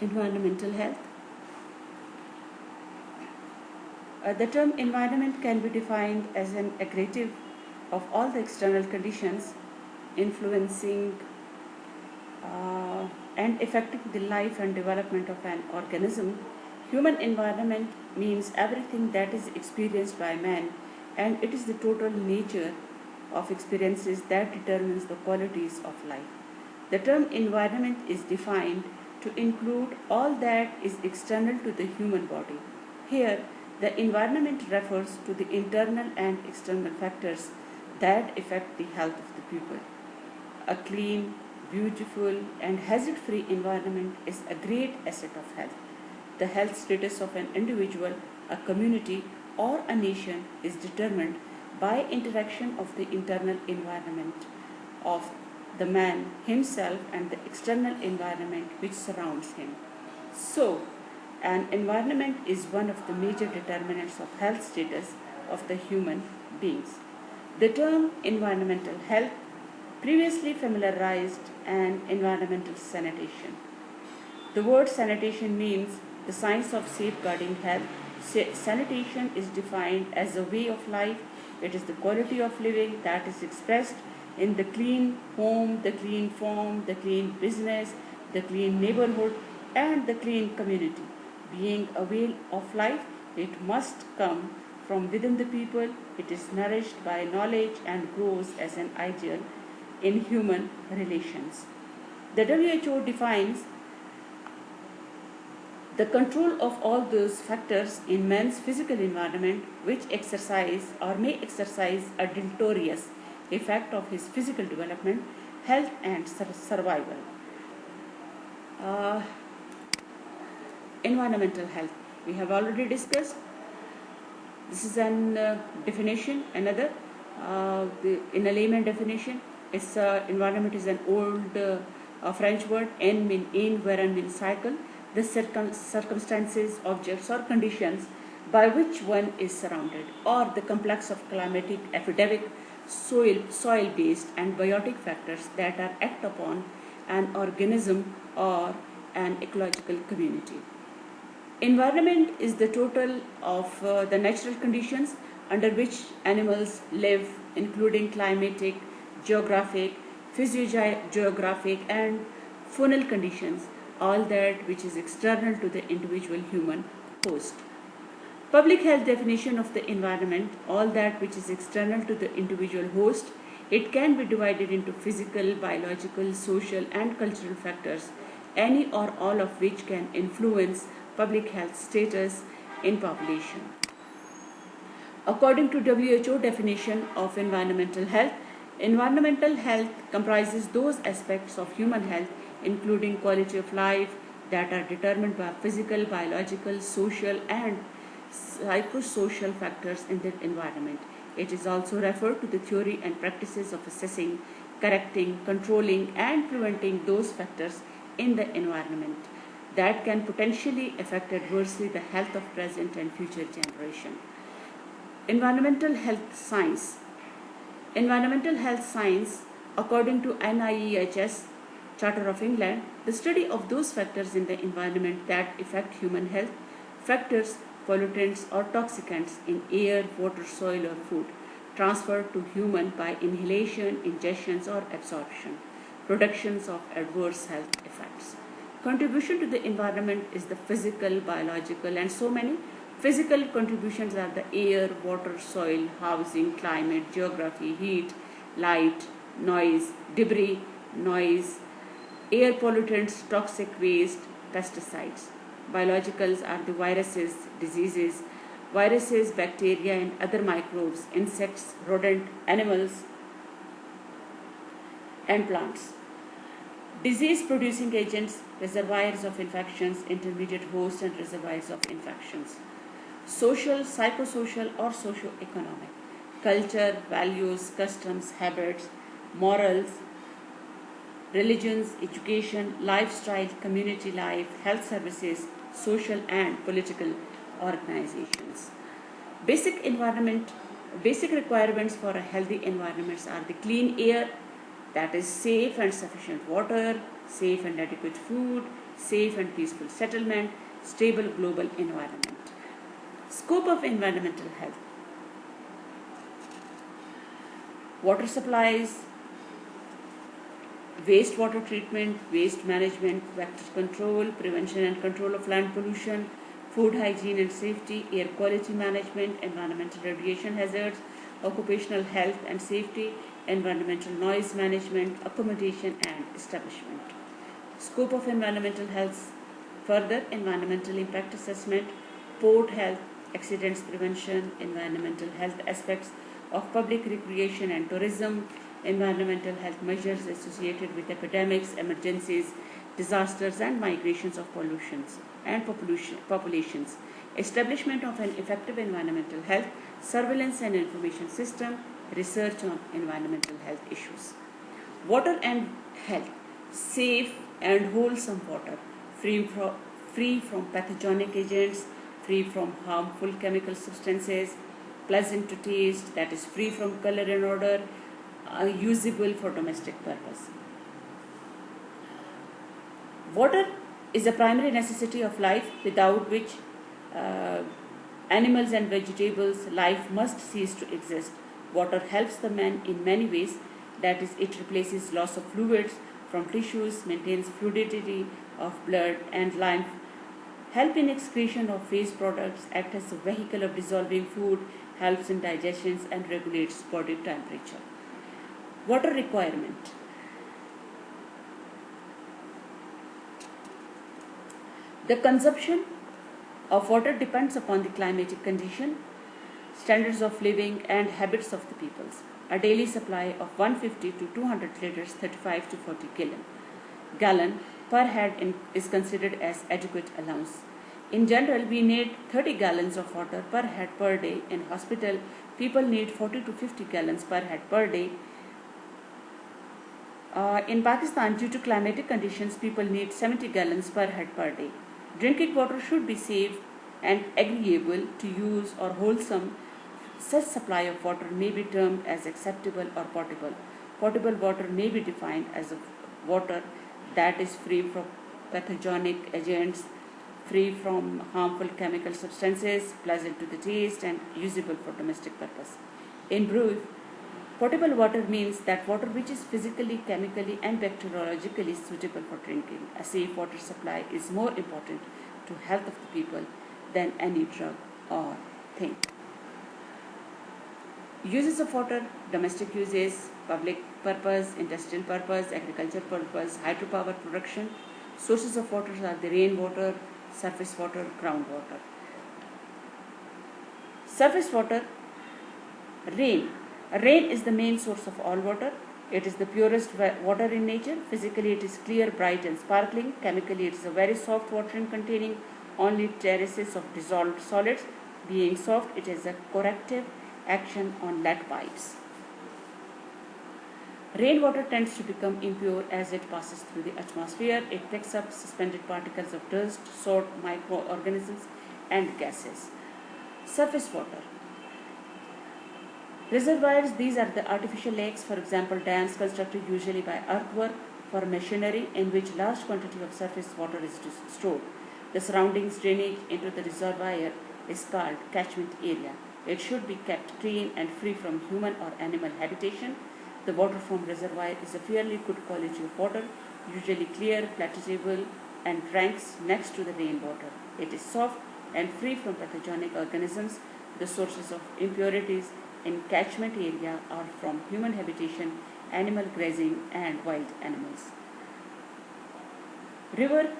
Environmental health. The term environment can be defined as an aggregate of all the external conditions influencing and affecting the life and development of an organism. Human environment means everything that is experienced by man, and it is the total nature of experiences that determines the qualities of life. The term environment is defined to include all that is external to the human body. Here, the environment refers to the internal and external factors that affect the health of the people. A clean, beautiful, and hazard free environment is a great asset of health. The health status of an individual, a community, or a nation is determined by interaction of the internal environment of the man himself and the external environment which surrounds him. So, an environment is one of the major determinants of health status of the human beings. The term environmental health previously familiarized an environmental sanitation. The word sanitation means the science of safeguarding health. Sanitation is defined as a way of life. It is the quality of living that is expressed in the clean home, the clean farm, the clean business, the clean neighborhood, and the clean community. Being a way of life, it must come from within the people. It is nourished by knowledge and grows as an ideal in human relations. The WHO defines the control of all those factors in man's physical environment which exercise or may exercise a deleterious effect of his physical development, health, and survival. Environmental health we have already discussed. This is an definition. Another in a layman definition, it's environment is an old French word. En mean in, wherein means cycle. The circumstances, objects, or conditions by which one is surrounded, or the complex of climatic, epidemic, soil-based, and biotic factors that are act upon an organism or an ecological community. Environment is the total of the natural conditions under which animals live, including climatic, geographic, physiogeographic, and faunal conditions, all that which is external to the individual human host. Public health definition of the environment, all that which is external to the individual host. It can be divided into physical, biological, social, and cultural factors, any or all of which can influence public health status in population. According to WHO definition of environmental health comprises those aspects of human health including quality of life that are determined by physical, biological, social, and psychosocial factors in the environment. It is also referred to the theory and practices of assessing, correcting, controlling, and preventing those factors in the environment that can potentially affect adversely the health of present and future generation. Environmental health science. Environmental health science, according to NIEHS Charter of England, the study of those factors in the environment that affect human health, factors, pollutants, or toxicants in air, water, soil, or food, transferred to human by inhalation, ingestions, or absorption, productions of adverse health effects. Contribution to the environment is the physical, biological, and so many. Physical contributions are the air, water, soil, housing, climate, geography, heat, light, noise, debris, noise, air pollutants, toxic waste, pesticides. Biologicals are the viruses, diseases, bacteria, and other microbes, insects, rodent, animals, and plants. Disease producing agents, reservoirs of infections, intermediate hosts, and reservoirs of infections. Social, psychosocial, or socio-economic. Culture, values, customs, habits, morals, religions, education, lifestyle, community life, health services, social and political organizations. Basic requirements for a healthy environment are the clean air, that is safe and sufficient water, safe and adequate food, safe and peaceful settlement, stable global environment. Scope of environmental health. Water supplies, wastewater treatment, waste management, vector control, prevention and control of land pollution, food hygiene and safety, air quality management, environmental radiation hazards, occupational health and safety, environmental noise management, accommodation and establishment. Scope of environmental health. Further, environmental impact assessment, port health, accidents prevention, environmental health aspects of public recreation and tourism, environmental health measures associated with epidemics, emergencies, disasters and migrations of pollutions and populations, establishment of an effective environmental health, surveillance and information system, research on environmental health issues. Water and health. Safe and wholesome water, free from pathogenic agents, free from harmful chemical substances, pleasant to taste, that is free from color and odor, usable for domestic purpose. Water is a primary necessity of life, without which animals and vegetables life must cease to exist. Water helps the man in many ways, that is, it replaces loss of fluids from tissues, maintains fluidity of blood and life, help in excretion of waste products, act as a vehicle of dissolving food, helps in digestion and regulates body temperature. Water requirement. The consumption of water depends upon the climatic condition, standards of living and habits of the peoples. A daily supply of 150 to 200 liters, 35 to 40 gallon per head is considered as adequate allowance. In general, we need 30 gallons of water per head per day. In hospital, people need 40 to 50 gallons per head per day. In Pakistan, due to climatic conditions, people need 70 gallons per head per day. Drinking water should be safe and agreeable to use or wholesome. Such supply of water may be termed as acceptable or potable. Potable water may be defined as a water that is free from pathogenic agents, free from harmful chemical substances, pleasant to the taste and usable for domestic purpose. In brief, potable water means that water which is physically, chemically and bacteriologically suitable for drinking. A safe water supply is more important to health of the people than any drug or thing. Uses of water: domestic uses, public purpose, industrial purpose, agricultural purpose, hydropower production. Sources of water are the rainwater, surface water, groundwater. Surface water. Rain. Rain is the main source of all water. It is the purest water in nature. Physically, it is clear, bright and sparkling. Chemically, it is a very soft water containing only traces of dissolved solids. Being soft, it is a corrective action on lead pipes. Rainwater tends to become impure as it passes through the atmosphere. It picks up suspended particles of dust, salt, microorganisms, and gases. Surface water. Reservoirs, these are the artificial lakes, for example, dams constructed usually by earthwork for machinery in which large quantity of surface water is stored. The surroundings drainage into the reservoir is called catchment area. It should be kept clean and free from human or animal habitation. The water from reservoir is a fairly good quality of water, usually clear, palatable, and ranks next to the rainwater. It is soft and free from pathogenic organisms. The sources of impurities in catchment area are from human habitation, animal grazing, and wild animals. River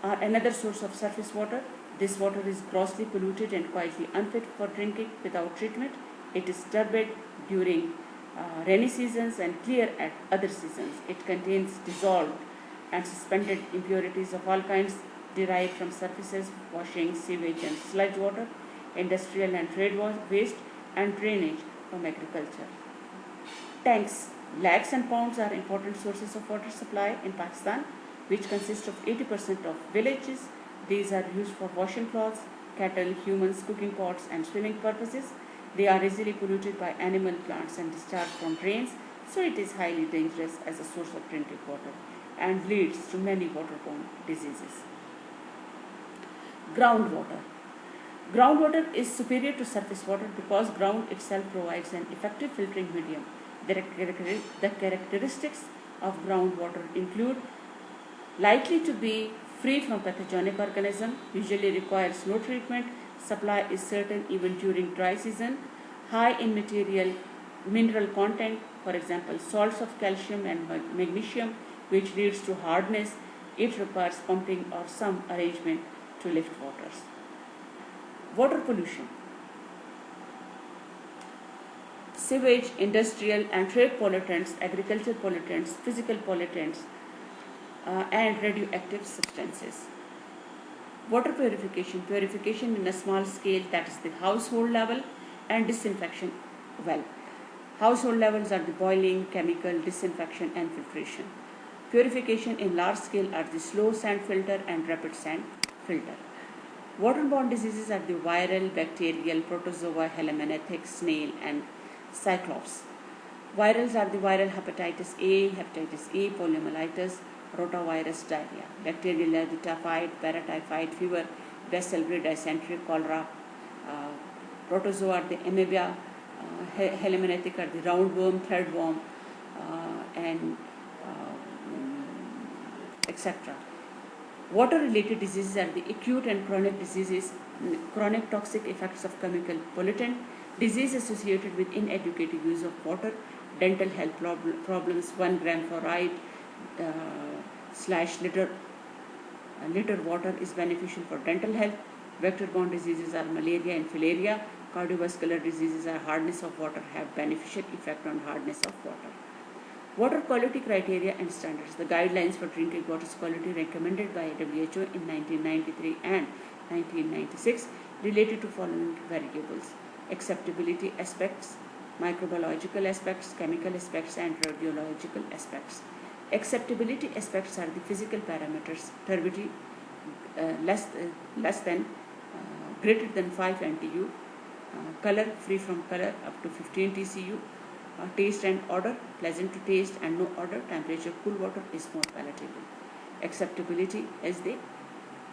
are another source of surface water. This water is grossly polluted and quietly unfit for drinking without treatment. It is turbid during rainy seasons and clear at other seasons. It contains dissolved and suspended impurities of all kinds derived from surfaces, washing, sewage and sludge water, industrial and trade waste, and drainage from agriculture. Tanks, lakes and ponds are important sources of water supply in Pakistan, which consist of 80% of villages. These are used for washing clothes, cattle, humans, cooking pots and swimming purposes. They are easily polluted by animal plants and discharged from drains. So it is highly dangerous as a source of drinking water and leads to many waterborne diseases. Groundwater. Groundwater is superior to surface water because ground itself provides an effective filtering medium. The characteristics of groundwater include likely to be free from pathogenic organism, usually requires no treatment, supply is certain even during dry season, high in mineral content, for example salts of calcium and magnesium, which leads to hardness. It requires pumping or some arrangement to lift waters. Water pollution. Sewage, industrial and trade pollutants, agricultural pollutants, physical pollutants, and radioactive substances. Water purification. Purification in a small scale, that is the household level, and disinfection well. Household levels are the boiling, chemical, disinfection and filtration. Purification in large scale are the slow sand filter and rapid sand filter. Waterborne diseases are the viral, bacterial, protozoa, helminths, snail and cyclops. Virals are the viral hepatitis A, poliomyelitis, rotavirus, diarrhea. Bacterial are the typhoid, paratyphoid fever, Bacillus gray, dysentery, cholera. Protozoa are the amoeba, helmintic are the roundworm, threadworm, and etc. Water-related diseases are the acute and chronic diseases, chronic toxic effects of chemical pollutant, disease associated with inadequate use of water, dental health problems, 1 gram fluoride / liter water is beneficial for dental health. Vector-borne diseases are malaria and filaria. Cardiovascular diseases are hardness of water, have beneficial effect on hardness of water. Water quality criteria and standards. The guidelines for drinking water quality recommended by WHO in 1993 and 1996 related to following variables: acceptability aspects, microbiological aspects, chemical aspects, and radiological aspects. Acceptability aspects are the physical parameters: turbidity greater than 5 NTU, color free from color up to 15 TCU, taste and odor pleasant to taste and no odor, temperature cool water is more palatable. Acceptability is the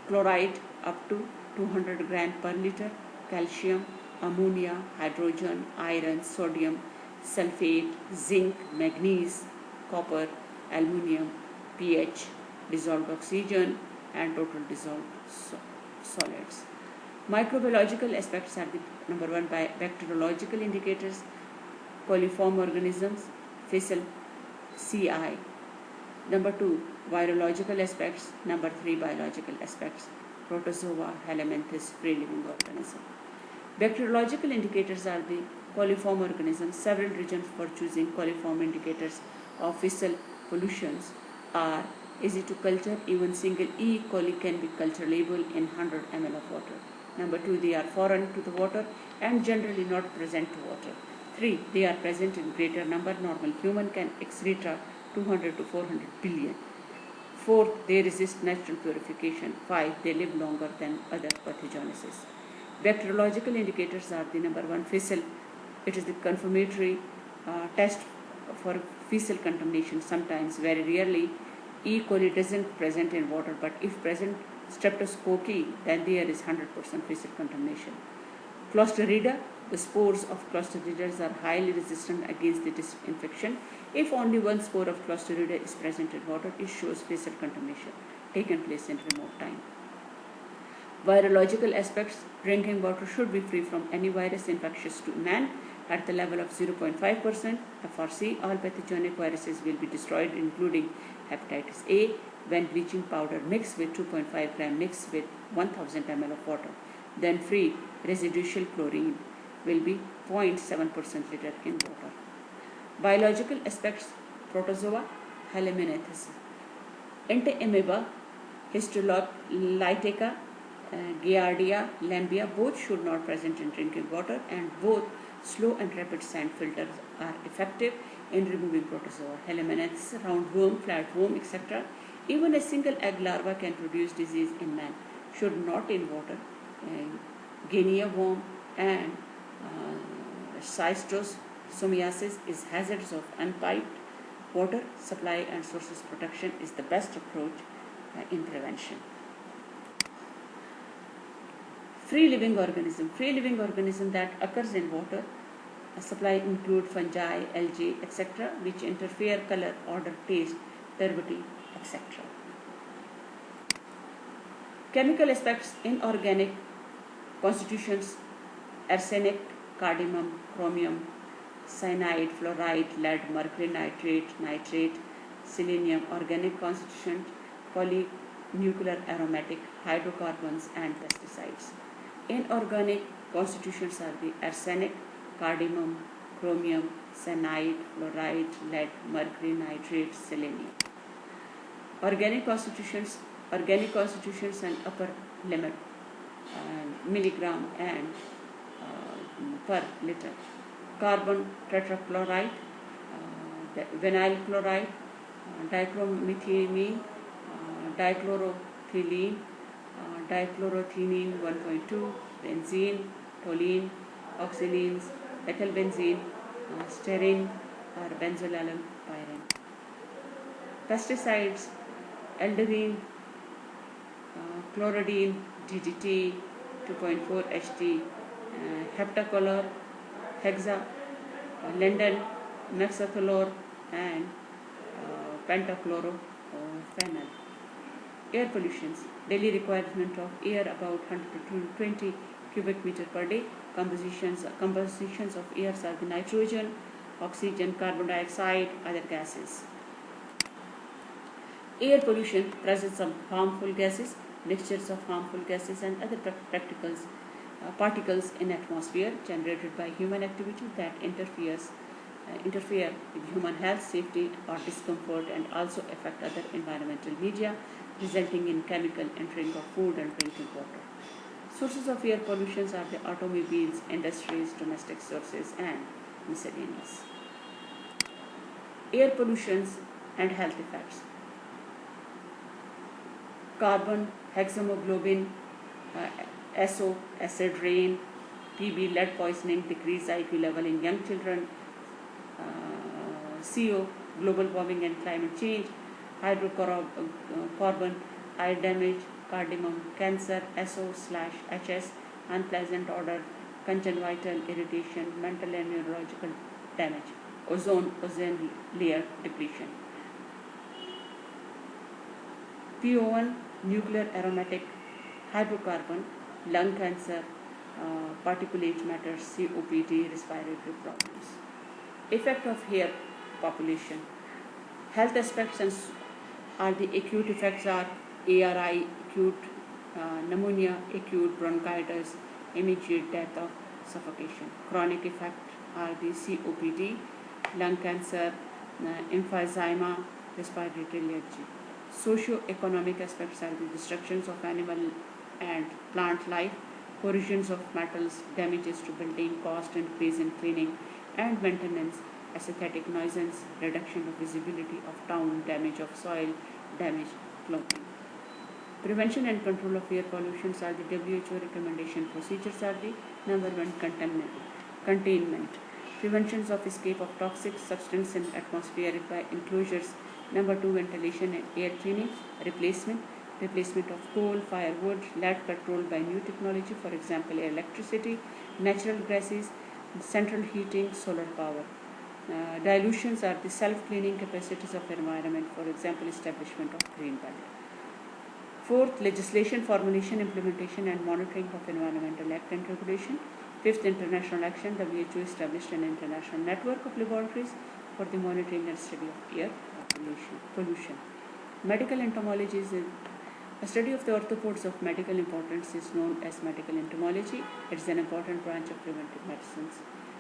chloride up to 200 gram per liter, calcium, ammonia, hydrogen, iron, sodium, sulfate, zinc, manganese, copper, aluminium, pH, dissolved oxygen and total dissolved solids. Microbiological aspects are the number 1 by bacteriological indicators: coliform organisms, faecal CI. Number 2, virological aspects. Number 3, biological aspects: protozoa, helminths, free living organism. Bacteriological indicators are the coliform organisms. Several reasons for choosing coliform indicators of faecal pollutions are easy to culture. Even single E. coli can be culturable in 100 ml of water. Number 2, they are foreign to the water and generally not present to water. 3, they are present in greater number. Normal human can excrete 200 to 400 billion. 4, they resist natural purification. 5, they live longer than other pathogenesis. Bacteriological indicators are the number 1, faecal. It is the confirmatory test for fecal contamination. Sometimes, very rarely, E. coli doesn't present in water, but if present streptococcus, then there is 100% fecal contamination. Clostridia. The spores of Clostridium are highly resistant against this infection. If only one spore of Clostridia is present in water, it shows fecal contamination taken place in remote time. Virological aspects. Drinking water should be free from any virus infectious to man at the level of 0.5%. FRC. All pathogenic viruses will be destroyed, including hepatitis A, when bleaching powder mixed with 2.5 gram mixed with 1000 ml of water. Then free residual chlorine will be 0.7% liter in water. Biological aspects: protozoa, helminths, antiamoeba, histolytica, giardia, lambia, both should not present in drinking water, and both slow and rapid sand filters are effective in removing protozoa. Helminths, roundworm, flatworm, etc. Even a single egg larva can produce disease in man. Should not in water. Guinea worm and cystos Psoriasis is hazards of unpiped water supply and sources protection is the best approach in prevention. Free living organism. Free living organism that occurs in water supply include fungi, algae, etc., which interfere color, odor, taste, turbidity, etc. Chemical aspects in organic constitutions: arsenic, cardamom, chromium, cyanide, fluoride, lead, mercury, nitrate, selenium. Organic constituents: polynuclear aromatic, hydrocarbons, and pesticides. Inorganic constituents are the arsenic, cardamom, chromium, cyanide, fluoride, lead, mercury, nitrate, selenium. Organic constitutions and upper limit milligram and per liter. Carbon tetrachloride, vinyl chloride, dichromethionine, dichloroethylene, dichloroethylene 1.2, benzene, toluene, oxylenes, ethylbenzene, styrene or benzoyl pyrene. Pesticides: elderine, chloridine, DDT, 2.4 HT, heptacolor, hexa, linden, mexatolor, and pentachlorophenol. Air pollutions: daily requirement of air about 100 to 20 cubic meter per day. Compositions of air are the nitrogen, oxygen, carbon dioxide, other gases. Air pollution: presence of harmful gases, mixtures of harmful gases and other particles in atmosphere generated by human activity that interfere with human health, safety or discomfort and also affect other environmental media, resulting in chemical entering of food and drinking water. Sources of air pollution are the automobiles, industries, domestic sources and miscellaneous. Air pollution and health effects: carbon, hexamoglobin, SO, acid rain, TB, lead poisoning, decreased IQ level in young children, CO, global warming and climate change, hydrocarbon, eye damage, cardamom, cancer, SO/HS, unpleasant odor, conjunctival irritation, mental and neurological damage, ozone layer depletion. PO1, nuclear aromatic hydrocarbon, lung cancer, particulate matter, COPD, respiratory problems. Effect of air population. Health aspects are the acute effects are ARI, acute pneumonia, acute bronchitis, immediate death of suffocation. Chronic effects are the COPD, lung cancer, emphysema, respiratory allergy. Socio-economic aspects are the destructions of animal and plant life, corrosions of metals, damages to building, cost increase in cleaning and maintenance, aesthetic nuisance, reduction of visibility of town, damage of soil, damage clothing. Prevention and control of air pollution are the WHO recommendation procedures are the number one, containment. Preventions of escape of toxic substance in atmosphere by enclosures. Number two, ventilation and air cleaning. Replacement of coal, firewood, lead, petrol by new technology, for example, electricity, natural gases, central heating, solar power. Dilutions are the self-cleaning capacities of environment, for example, establishment of green belt. Fourth, legislation, formulation, implementation and monitoring of environmental act and regulation. Fifth, international action. WHO established an international network of laboratories for the monitoring and study of air pollution. Medical entomology is a study of the arthropods of medical importance is known as medical entomology. It is an important branch of preventive medicines.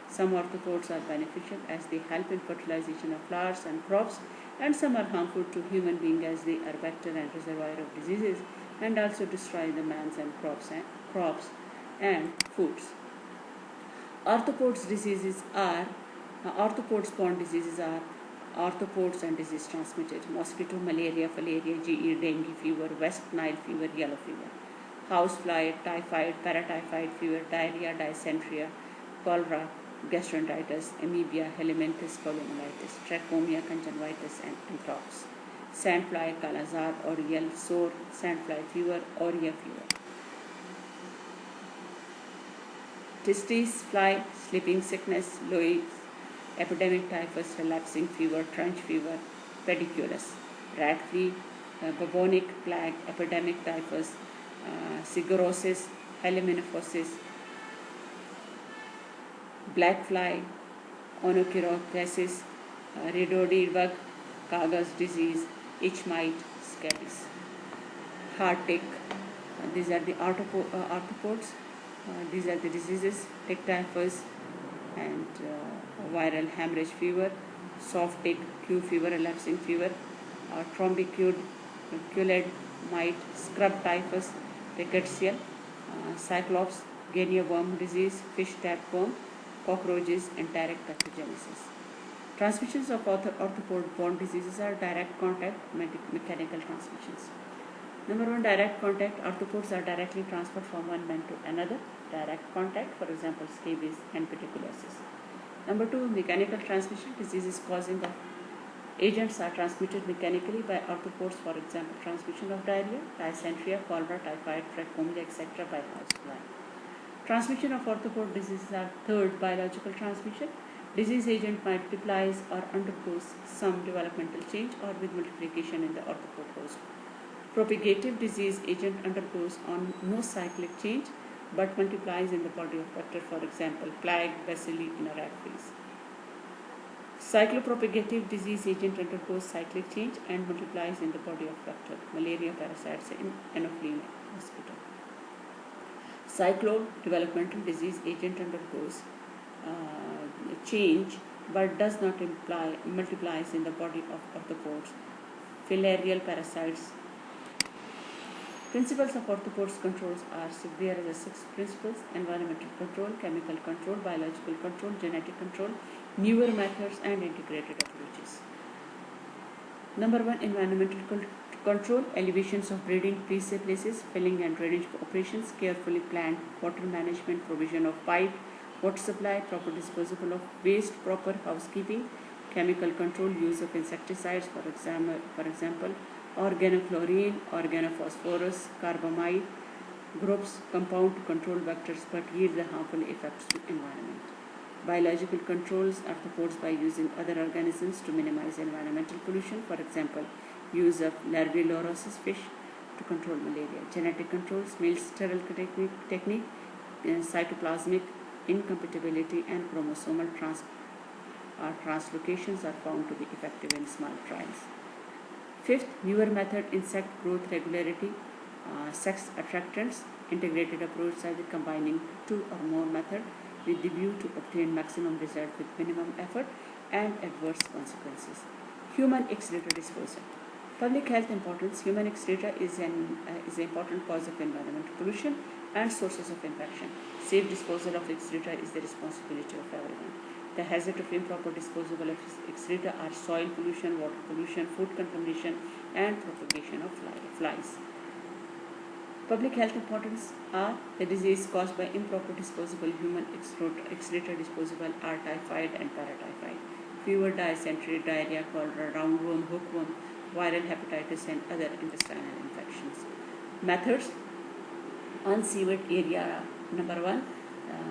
Some arthropods are beneficial as they help in fertilization of flowers and crops, and some are harmful to human beings as they are vector and reservoir of diseases and also destroy the man's and crops and foods. Arthropods borne diseases are arthropods and disease transmitted: mosquito, malaria, filariae, GE, dengue fever, West Nile fever, yellow fever, housefly, typhoid, paratyphoid fever, diarrhea, dysentery, cholera, gastroenteritis, amoeba, helminthus, poliomyelitis, trachomia, conjunctivitis, and anthrax. Sandfly, kalazar, oriel, sore, sandfly fever, oria fever. Tistis fly, sleeping sickness, Lois, epidemic typhus, relapsing fever, trench fever, pediculus. Rat flea, bubonic plague, epidemic typhus, sigorosis, helminthrosis, black fly, onychorosis, rhodody bug, Kagas disease, itch mite, scabies. Heart tick, these are the arthropods. These are the diseases: tick typhus and viral hemorrhage fever, soft tick, Q fever, relapsing fever, trombiculid mite, scrub typhus, rickettsia, cyclops, guinea worm disease, fish tapeworm, cockroaches, enteric pathogenesis. Transmissions of arthropod-borne diseases are direct contact mechanical transmissions. Number one, direct contact. Arthropods are directly transferred from one man to another. Direct contact, for example, scabies and pediculosis. Number two, mechanical transmission. Diseases causing of agents are transmitted mechanically by arthropods, for example, transmission of diarrhea, dysentery, cholera, typhoid, trachomia, etc. by housefly. Transmission of arthropod diseases are third, biological transmission. Disease agent multiplies or undergoes some developmental change or with multiplication in the arthropod host. Propagative disease agent undergoes on no cyclic change but multiplies in the body of vector, for example, plague, bacilli in a rat fleas. Cyclopropagative disease agent undergoes cyclic change and multiplies in the body of vector, malaria parasites in Anopheles mosquito. Cyclo-developmental disease agent undergoes change but does not multiplies in the body of arthropods. Filarial parasites. Principles of arthropods controls are there are 6 principles: environmental control, chemical control, biological control, genetic control, newer methods, and integrated approaches. Number 1, environmental control, elevations of breeding places, filling and drainage operations, carefully planned water management, provision of pipe, water supply, proper disposal of waste, proper housekeeping, chemical control, use of insecticides, for example, organochlorine, organophosphorus, carbamide groups compound to control vectors but yield the harmful effects to environment. Biological controls arthropods by using other organisms to minimize environmental pollution, for example, use of larviolorosis fish to control malaria. Genetic controls, male sterile technique, cytoplasmic incompatibility and chromosomal translocations are found to be effective in small trials. Fifth, newer method, insect growth regularity, sex attractants, integrated approach are combining two or more methods with the view to obtain maximum result with minimum effort and adverse consequences. Human excreta disposal. Public health importance. Human excreta is an important cause of environmental pollution and sources of infection. Safe disposal of excreta is the responsibility of everyone. The hazard of improper disposal of excreta are soil pollution, water pollution, food contamination, and propagation of flies. Public health importance are the disease caused by improper disposable human excreta disposable are typhoid and paratyphoid, fever, dysentery, diarrhea, cholera, roundworm, hookworm, viral hepatitis, and other intestinal infections. Methods: unsewered area. Number 1,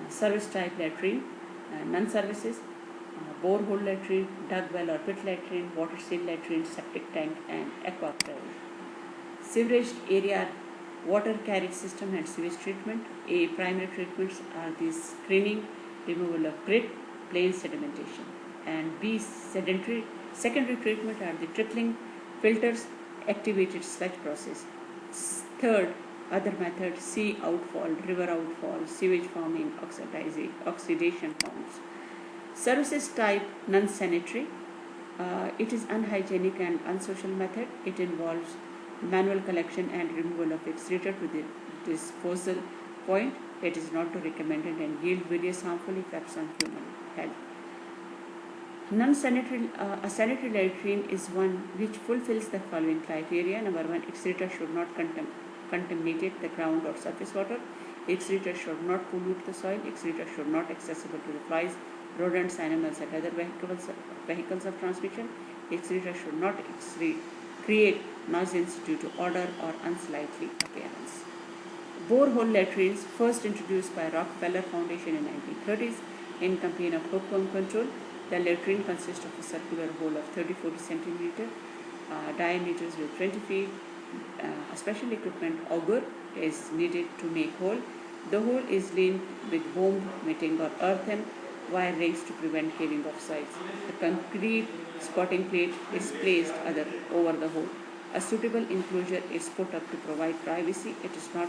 service type latrine, non-services, borehole latrine, dug well or pit latrine, water seal latrine, septic tank, and aquaculture. Sewerage area, water carriage system and sewage treatment. A, primary treatments are the screening, removal of grit, plain sedimentation, and B, secondary treatment are the trickling, filters, activated sludge process. Third, other method, sea outfall, river outfall, sewage forming, oxidation forms. Services type, non-sanitary. It is unhygienic and unsocial method. It involves manual collection and removal of excreta to the disposal point. It is not to recommended and yield various harmful effects on human health. Non-sanitary, a sanitary latrine is one which fulfills the following criteria. Number 1, excreta should not contaminate the ground or surface water. Excreta should not pollute the soil. Excreta should not accessible to the flies rodents, animals, and other vehicles of transmission, etc. should not create nuisance due to odor or unsightly appearance. Borehole latrines, first introduced by Rockefeller Foundation in 1930s in campaign of hookworm control. The latrine consists of a circular hole of 30-40 centimeter diameters with 20 feet. A special equipment auger is needed to make hole. The hole is lined with bombed matting or earthen wire rings to prevent caving of soils. A concrete squatting plate is placed over the hole. A suitable enclosure is put up to provide privacy. It is not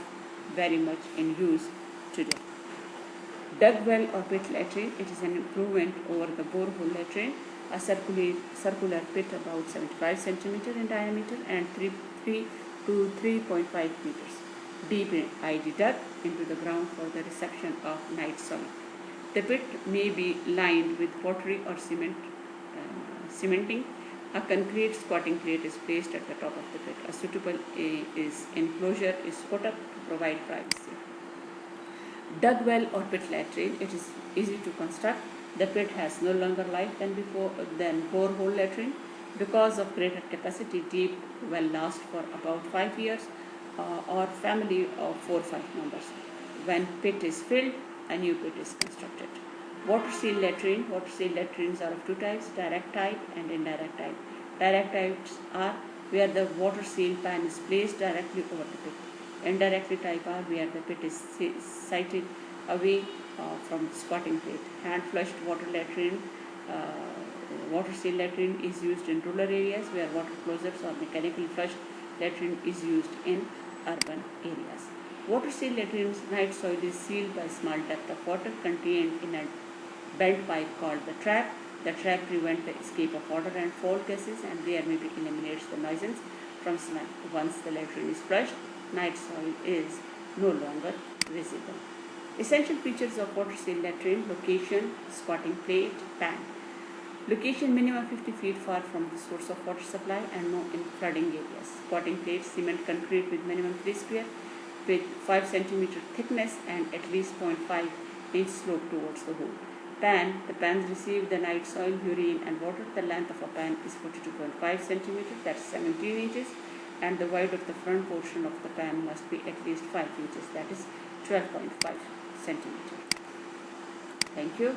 very much in use today. Dug well or pit latrine, it is an improvement over the borehole latrine, a circular pit about 75 centimeters in diameter and 3 to 3.5 meters deep, ID dug into the ground for the reception of night soil. The pit may be lined with pottery or cementing. A concrete squatting plate is placed at the top of the pit. A suitable enclosure is put up to provide privacy. Dug well or pit latrine, it is easy to construct. The pit has no longer life than borehole latrine. Because of greater capacity, deep well lasts for about 5 years or family of 4 or 5 members. When pit is filled, a new pit is constructed. Water seal latrine. Water seal latrines are of two types, direct type and indirect type. Direct types are where the water seal pan is placed directly over the pit. Indirectly type are where the pit is sited away from the squatting plate. Hand flushed water latrine. Water seal latrine is used in rural areas where water closets or mechanical flushed latrine is used in urban areas. Water seal latrines, night soil is sealed by a small depth of water contained in a bent pipe called the trap. The trap prevents the escape of water and fall gases and thereby eliminates the nuisance from smell. Once the latrine is flushed, night soil is no longer visible. Essential features of water seal latrine: location, squatting plate, pan. Location minimum 50 feet far from the source of water supply and no in flooding areas. Squatting plate, cement concrete with minimum 3 square with 5 centimeter thickness and at least 0.5 inch slope towards the hole. Pan, the pans receive the night soil, urine and water. The length of a pan is 42.5 centimeters, that's 17 inches, and the width of the front portion of the pan must be at least 5 inches, that is 12.5 centimeters. Thank you.